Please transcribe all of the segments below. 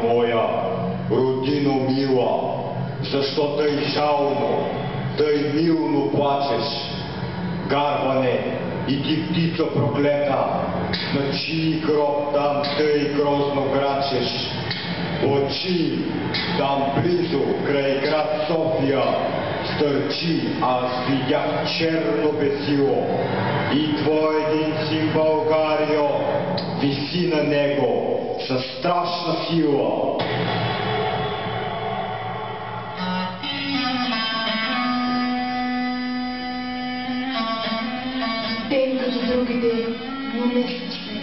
моя, родино мила, защо тъй жално, тъй милно плачеш, гарване и ти птица проклета, на чий гроб там тъй грозно грачеш? Очи, там близо, край град София, стърчи, аз видях черно бесило и твой един син Българио виси на него със страшна сила. Ден като другите, но не съвсем.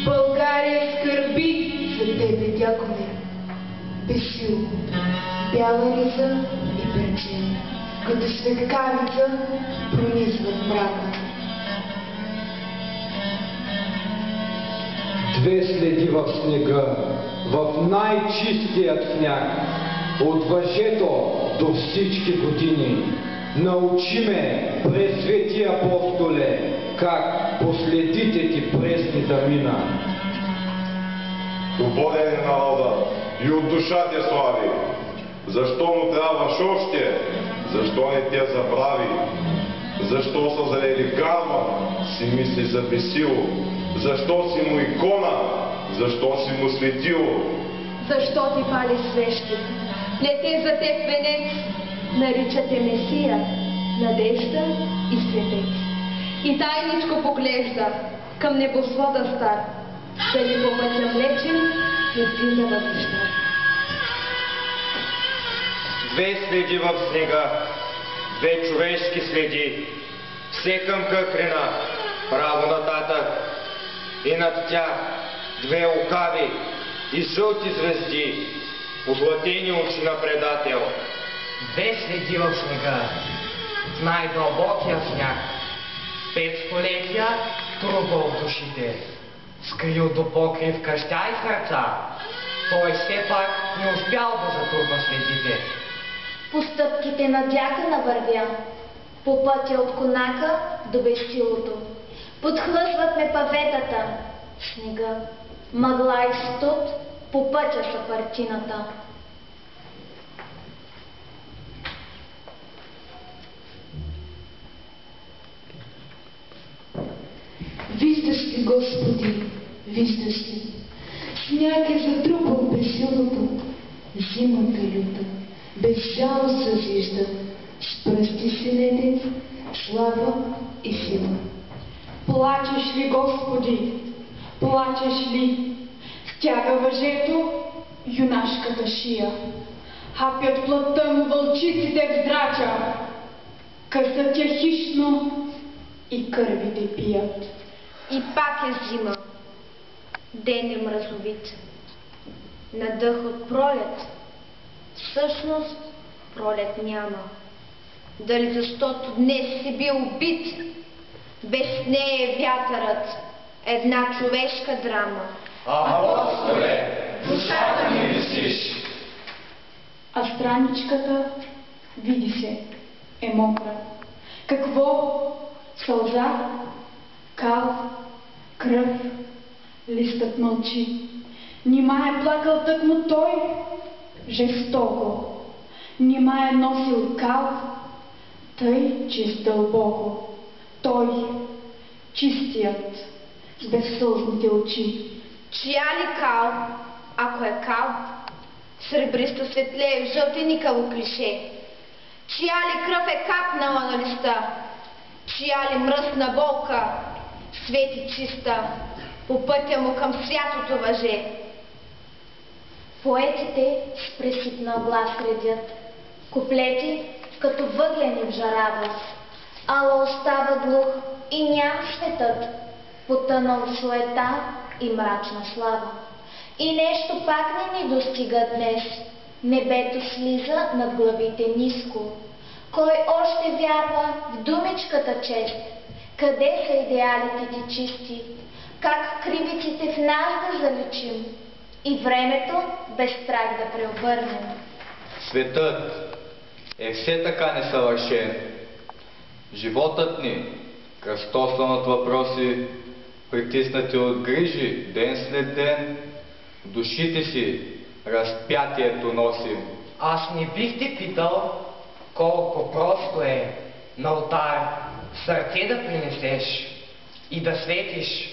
България скърби за тебе, Дякомир. Бесило, бяла риза и перчина, като светкавица пронизват мрака. Две следи в снега, в най-чистият сняг, от въжето до всички години. Научи ме, пресвети апостоле, как последите ти пресни да мина. Свободен е народа и от душа те слави. Защо му трябваш още? Защо не те забрави? Защо са зрели в гарма, си мисли за бесило? Защо си му икона? Защо си му светило? Защо ти пали свещи? Плете за теб венец, наричате Месия, надежда и светец. И тайничко поглежда към небосвода стар, да ни по пътя млечен светлина възвеща. Две следи в снега, две човешки следи, все към Къкрина, право нататък, и над тях две лукави и жълти звезди, позлатени очи на предател. Две следи в снега, в най-дълбокия сняг, 5 столетия труба в душите, скрил до покрив къща и сърца, той все пак не успял да затрупа следите. По стъпките на дякона вървя, по пътя от конака до безсилото. Подхлъзват ме паветата, снега, мъгла и студ, по пътя са партината. Виждаш ли, Господи, виждаш ли? Сняг е затрупал безсилото, зимата люта, без жал съжижда, с пръсти си ледец, слава и сила. Плачеш ли, Господи? Плачеш ли? Стяга въжето юнашката шия. Хапят плътта му вълчиците в здрача. Късат я хищно и кървите пият. И пак е зима. Ден е мразовит. На дъх от пролет. Всъщност пролет няма. Дали защото днес си бил убит? Без нея е вятърът, една човешка драма. Апостоле, душата ми висиш. А страничката, види се, е мокра. Какво? Сълза, кал, кръв, листът мълчи. Нима е плакал тъкмо той, жестоко. Нима е носил кал, тъй чист дълбоко. Той, чистият, с безсълзните очи. Чия ли кал, ако е кал, сребристо светлее в жълтеникаво клише? Чия ли кръв е капнала на листа? Чия ли мръсна болка свети чиста по пътя му към святото въже? Поетите с пресипнал глас редят, куплети като въглени в жарава. Ала остава глух и ням светът, потънал в суета и мрачна слава. И нещо пак не ни достига днес, небето слиза над главите ниско. Кой още вярва в думичката чест? Къде са идеалите ти чисти? Как кривиците в нас да заличим и времето без страх да преобърнем? Светът е все така несъвършен. Животът ни, кръстосан от въпроси, притиснати от грижи ден след ден, душите си разпятието носим. Аз не бих те питал колко просто е на алтар сърце да принесеш и да светиш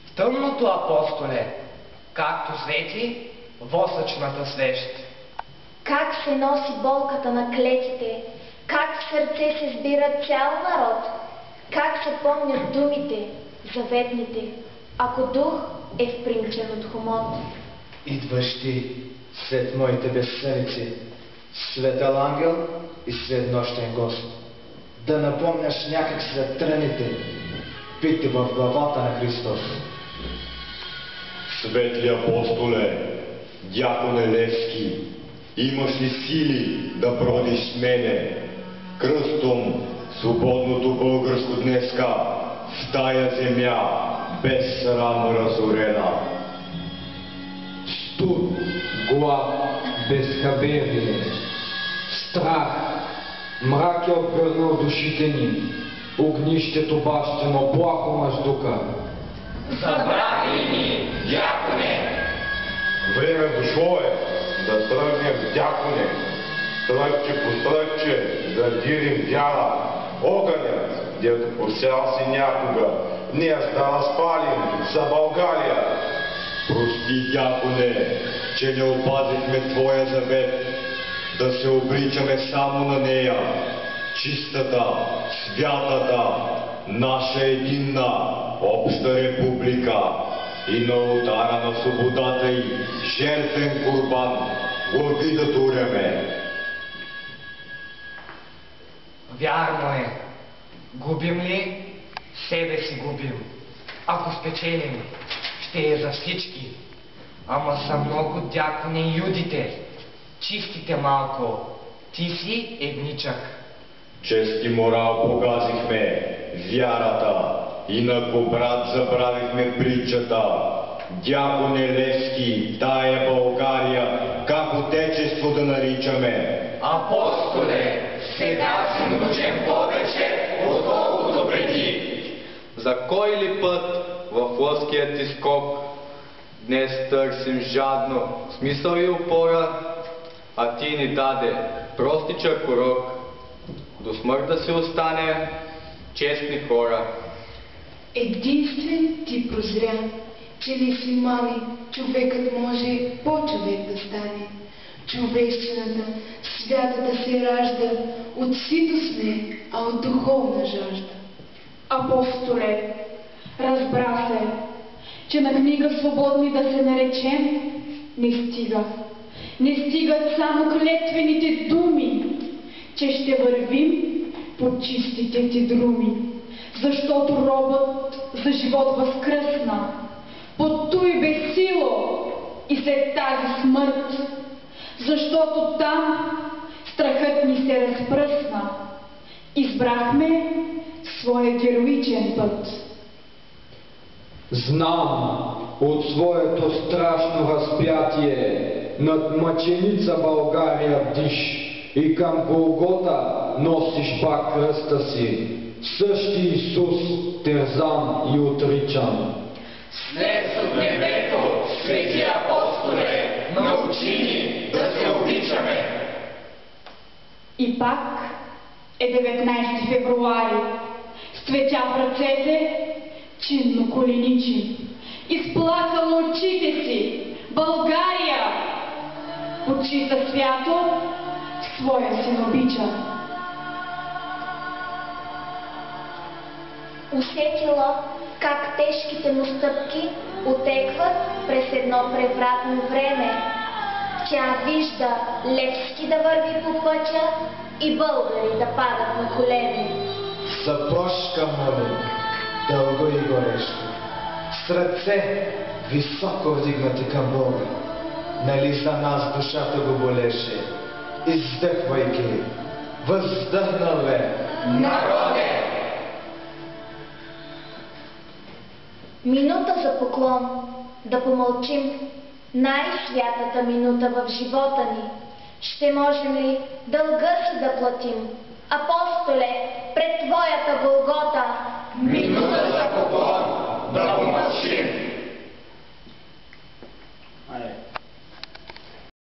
в тъмното, апостоле, както свети восъчната свещ. Как се носи болката на клетите, как в сърце се сбира цял народ, как се помнят думите, заветните, ако дух е впринчен от хомот. Идваш ти след моите безсъници, светъл ангел и среднощен гост, да напомняш някак след тръните, бити в главата на Христос. Светли апостоле, дяконе Левски, имаш ли сили да бродиш с мене кръстом свободното българско днеска в тая земя без срам разорена? Студ, глад, безхаберие, страх, мрак е обгърнал душите ни, огнището бащино плахо маждука. Забрави ни, дяконе! Време дошло е да тръгнем, дяконе, тръгче по тръгче, да дирим вяра. Огънят, дето посял си някога, ние да разпалим за България. Прости, дяконе, че не опазихме Твоя завет, да се обричаме само на нея, чистата, святата, наша единна, обща република, и на ултара на свободата й жертвен курбан глави да туряме. Вярно е. Губим ли, себе си губим. Ако спечелим, ще е за всички. Ама са много дякони юдите. Чистите малко. Ти си едничък. Чест и морал погазихме, вярата, инако брат забравихме притчата. Дяконе Левски, тая България, как отечество да наричаме? Апостоле, сега си научен повече, отколкото преди. За кой ли път в лъвският ти скок днес търсим жадно смисъл и опора, а ти ни даде простичък урок, до смърт да се остане честни хора. Единствен ти прозря, че не си мали, човекът може по-човек да стане. Човещината, святата се ражда от ситост не, а от духовна жажда. Апостоле, разбра се, че на книга свободни да се наречем не стига. Не стигат само клетвените думи, че ще вървим по чистите ти друми, защото робът за живот възкръсна, под той безсило и след тази смърт, защото там страхът ни се разпръсна. Избрахме своя героичен път. Знам от своето страшно разпятие над мъченица България бдиш и към Голгота носиш пак кръста си, същи Исус, терзан и отричан. Снес от небето, свети апостоле, научи ни да се обичаме. И пак е 19 февруари, с цветя в ръцете, чинно коленичи, изплакал очите си, България почита свято, своя син обича. Усетила как тежките му стъпки отекват през едно превратно време. Тя вижда Левски да върви по пътя и българи да падат на колени. За прошка моли, дълго и горещо, с ръце високо вдигнати към Бога. Нали за нас душата го болеше, издъхвайки, въздъхнал е народе! Минута за поклон, да помълчим, най-святата минута в живота ни. Ще можем ли дълга си да платим? Апостоле, пред Твоята Голгота